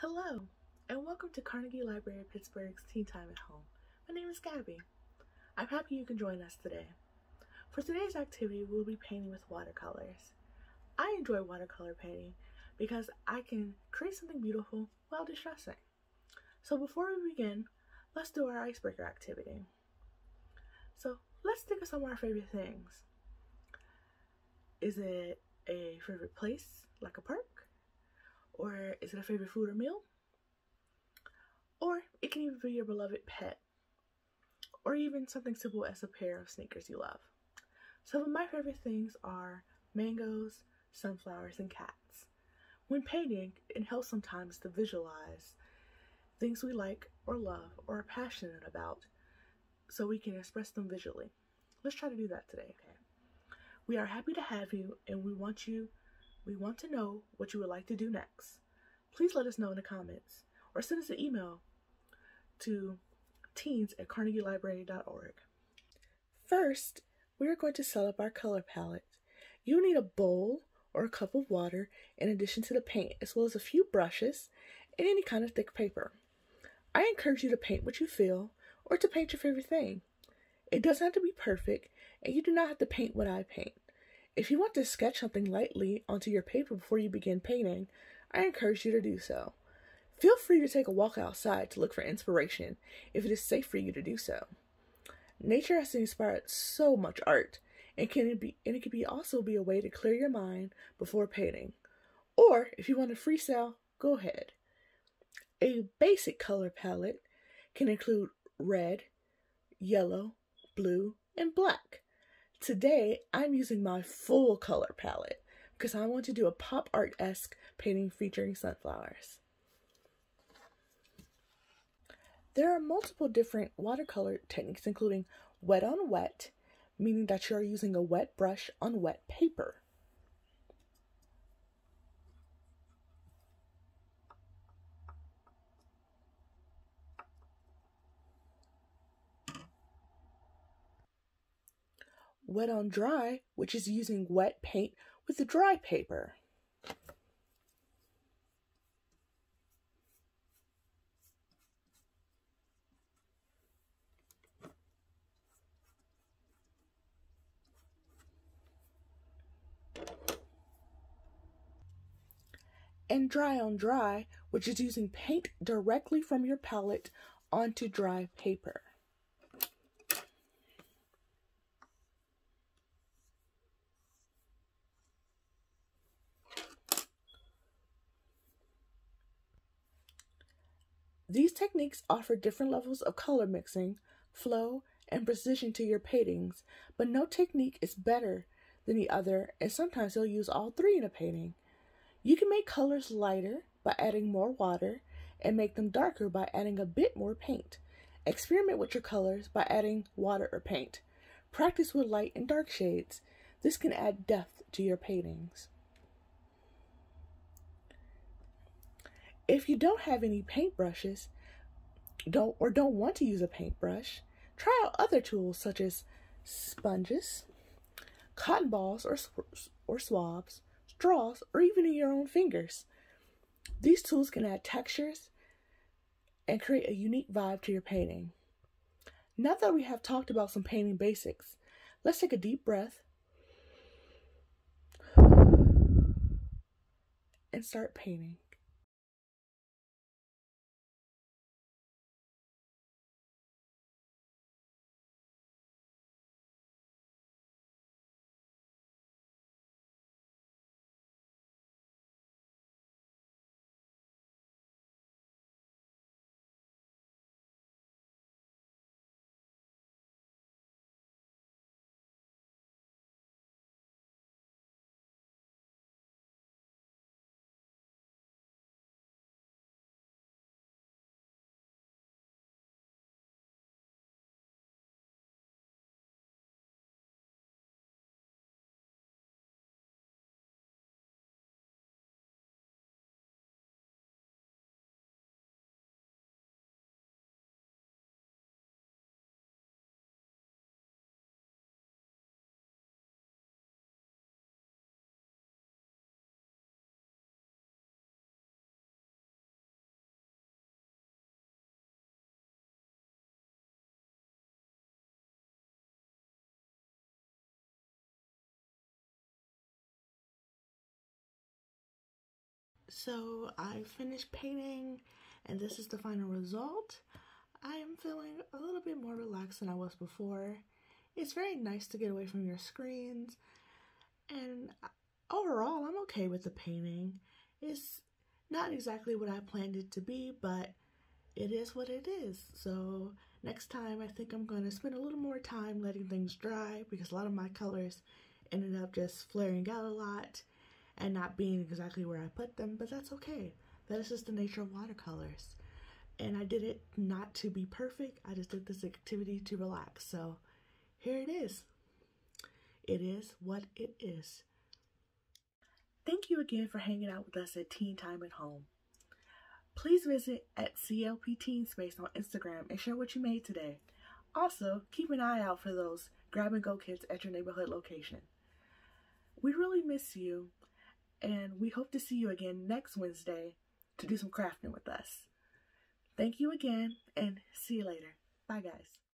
Hello, and welcome to Carnegie Library of Pittsburgh's Tea Time at Home. My name is Gabby. I'm happy you can join us today. For today's activity, we'll be painting with watercolors. I enjoy watercolor painting because I can create something beautiful while distressing. So before we begin, let's do our icebreaker activity. So let's think of some of our favorite things. Is it a favorite place, like a park? Or is it a favorite food or meal? Or it can even be your beloved pet, or even something simple as a pair of sneakers you love. Some of my favorite things are mangoes, sunflowers, and cats. When painting, it helps sometimes to visualize things we like or love or are passionate about so we can express them visually. Let's try to do that today, okay? We are happy to have you, and we want to know what you would like to do next. Please let us know in the comments or send us an email to teens@carnegielibrary.org. First, we are going to set up our color palette. You need a bowl or a cup of water in addition to the paint, as well as a few brushes and any kind of thick paper. I encourage you to paint what you feel or to paint your favorite thing. It doesn't have to be perfect, and you do not have to paint what I paint. If you want to sketch something lightly onto your paper before you begin painting, I encourage you to do so. Feel free to take a walk outside to look for inspiration if it is safe for you to do so. Nature has inspired so much art, and it can also be a way to clear your mind before painting. Or if you want to freestyle, go ahead. A basic color palette can include red, yellow, blue, and black. Today, I'm using my full color palette because I want to do a pop art-esque painting featuring sunflowers. There are multiple different watercolor techniques, including wet on wet, meaning that you are using a wet brush on wet paper. Wet on dry, which is using wet paint with the dry paper. And dry on dry, which is using paint directly from your palette onto dry paper. These techniques offer different levels of color mixing, flow, and precision to your paintings, but no technique is better than the other, and sometimes you'll use all three in a painting. You can make colors lighter by adding more water and make them darker by adding a bit more paint. Experiment with your colors by adding water or paint. Practice with light and dark shades. This can add depth to your paintings. If you don't have any paintbrushes, don't want to use a paintbrush, try out other tools such as sponges, cotton balls or swabs, straws, or even your own fingers. These tools can add textures and create a unique vibe to your painting. Now that we have talked about some painting basics, let's take a deep breath and start painting. So I finished painting and this is the final result. I am feeling a little bit more relaxed than I was before. It's very nice to get away from your screens, and overall I'm okay with the painting. It's not exactly what I planned it to be, but it is what it is. So next time I think I'm going to spend a little more time letting things dry, because a lot of my colors ended up just flaring out a lot and not being exactly where I put them, but that's okay. That is just the nature of watercolors. And I did it not to be perfect. I just did this activity to relax. So here it is. It is what it is. Thank you again for hanging out with us at Teen Time at Home. Please visit at CLP Teen Space on Instagram and share what you made today. Also, keep an eye out for those grab-and-go kits at your neighborhood location. We really miss you, and we hope to see you again next Wednesday to do some crafting with us. Thank you again, and see you later. Bye, guys.